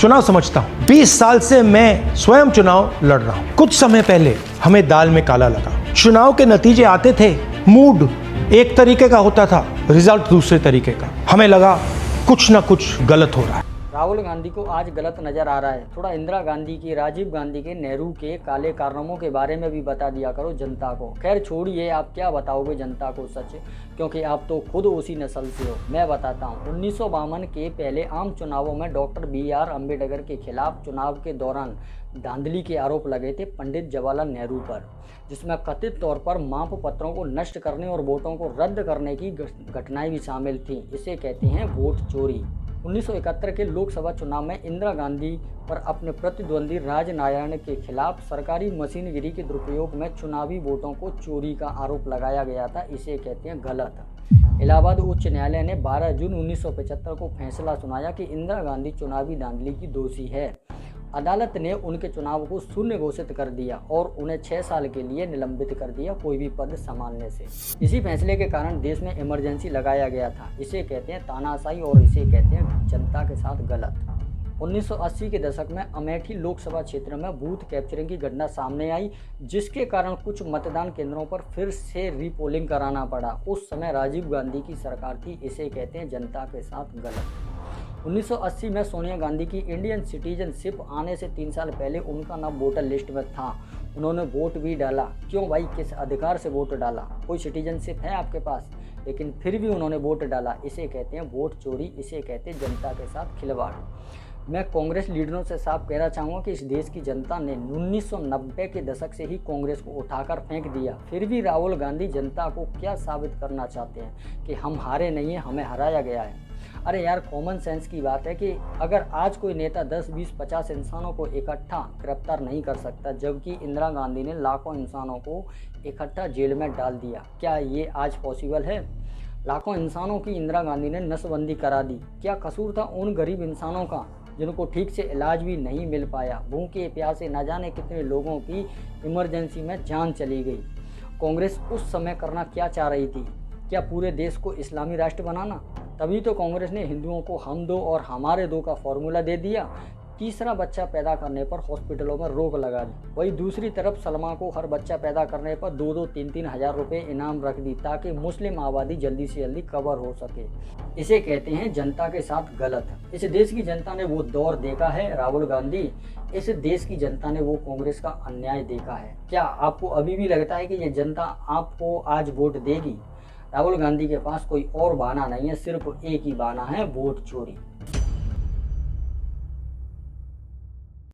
चुनाव समझता हूं। 20 साल से मैं स्वयं चुनाव लड़ रहा हूं। कुछ समय पहले हमें दाल में काला लगा। चुनाव के नतीजे आते थे, मूड एक तरीके का होता था, रिजल्ट दूसरे तरीके का। हमें लगा कुछ ना कुछ गलत हो रहा है। राहुल गांधी को आज गलत नजर आ रहा है। थोड़ा इंदिरा गांधी की, राजीव गांधी के, नेहरू के काले कारनामों के बारे में भी बता दिया करो जनता को। खैर छोड़िए, आप क्या बताओगे जनता को सच, क्योंकि आप तो खुद उसी नस्ल से हो। मैं बताता हूँ, 1952 के पहले आम चुनावों में डॉक्टर BR अम्बेडकर के खिलाफ चुनाव के दौरान धांधली के आरोप लगे थे पंडित जवाहरलाल नेहरू पर, जिसमें कथित तौर पर माप पत्रों को नष्ट करने और वोटों को रद्द करने की घटनाएं भी शामिल थीं। इसे कहते हैं वोट चोरी। 1971 के लोकसभा चुनाव में इंदिरा गांधी पर अपने प्रतिद्वंदी राजनारायण के खिलाफ सरकारी मशीनरी के दुरुपयोग में चुनावी वोटों को चोरी का आरोप लगाया गया था। इसे कहते हैं गलत। इलाहाबाद उच्च न्यायालय ने 12 जून 1975 को फैसला सुनाया कि इंदिरा गांधी चुनावी धांधली की दोषी है। अदालत ने उनके चुनाव को शून्य घोषित कर दिया और उन्हें 6 साल के लिए निलंबित कर दिया कोई भी पद संभालने से। इसी फैसले के कारण देश में इमरजेंसी लगाया गया था। इसे कहते हैं तानाशाही और इसे कहते हैं जनता के साथ गलत। 1980 के दशक में अमेठी लोकसभा क्षेत्र में बूथ कैप्चरिंग की घटना सामने आई, जिसके कारण कुछ मतदान केंद्रों पर फिर से रीपोलिंग कराना पड़ा। उस समय राजीव गांधी की सरकार थी। इसे कहते हैं जनता के साथ गलत। 1980 में सोनिया गांधी की इंडियन सिटीजनशिप आने से 3 साल पहले उनका नाम वोटर लिस्ट में था। उन्होंने वोट भी डाला। क्यों भाई, किस अधिकार से वोट डाला? कोई सिटीजनशिप है आपके पास? लेकिन फिर भी उन्होंने वोट डाला। इसे कहते हैं वोट चोरी। इसे कहते हैं जनता के साथ खिलवाड़। मैं कांग्रेस लीडरों से साफ कहना चाहूँगा कि इस देश की जनता ने 1990 के दशक से ही कांग्रेस को उठाकर फेंक दिया। फिर भी राहुल गांधी जनता को क्या साबित करना चाहते हैं कि हम हारे नहीं हैं, हमें हराया गया है। अरे यार, कॉमन सेंस की बात है कि अगर आज कोई नेता 10, 20, 50 इंसानों को इकट्ठा गिरफ्तार नहीं कर सकता, जबकि इंदिरा गांधी ने लाखों इंसानों को इकट्ठा जेल में डाल दिया, क्या ये आज पॉसिबल है? लाखों इंसानों की इंदिरा गांधी ने नसबंदी करा दी। क्या कसूर था उन गरीब इंसानों का जिनको ठीक से इलाज भी नहीं मिल पाया? भूखे प्यासे न जाने कितने लोगों की इमरजेंसी में जान चली गई। कांग्रेस उस समय करना क्या चाह रही थी? क्या पूरे देश को इस्लामी राष्ट्र बनाना? तभी तो कांग्रेस ने हिंदुओं को हम दो और हमारे दो का फॉर्मूला दे दिया। तीसरा बच्चा पैदा करने पर हॉस्पिटलों में रोक लगा दी। वहीं दूसरी तरफ सलमा को हर बच्चा पैदा करने पर 2-2, 3-3 हज़ार रुपये इनाम रख दी, ताकि मुस्लिम आबादी जल्दी से जल्दी कवर हो सके। इसे कहते हैं जनता के साथ गलत। इस देश की जनता ने वो दौर देखा है राहुल गांधी। इस देश की जनता ने वो कांग्रेस का अन्याय देखा है। क्या आपको अभी भी लगता है कि ये जनता आपको आज वोट देगी? राहुल गांधी के पास कोई और बहाना नहीं है, सिर्फ एक ही बहाना है, वोट चोरी।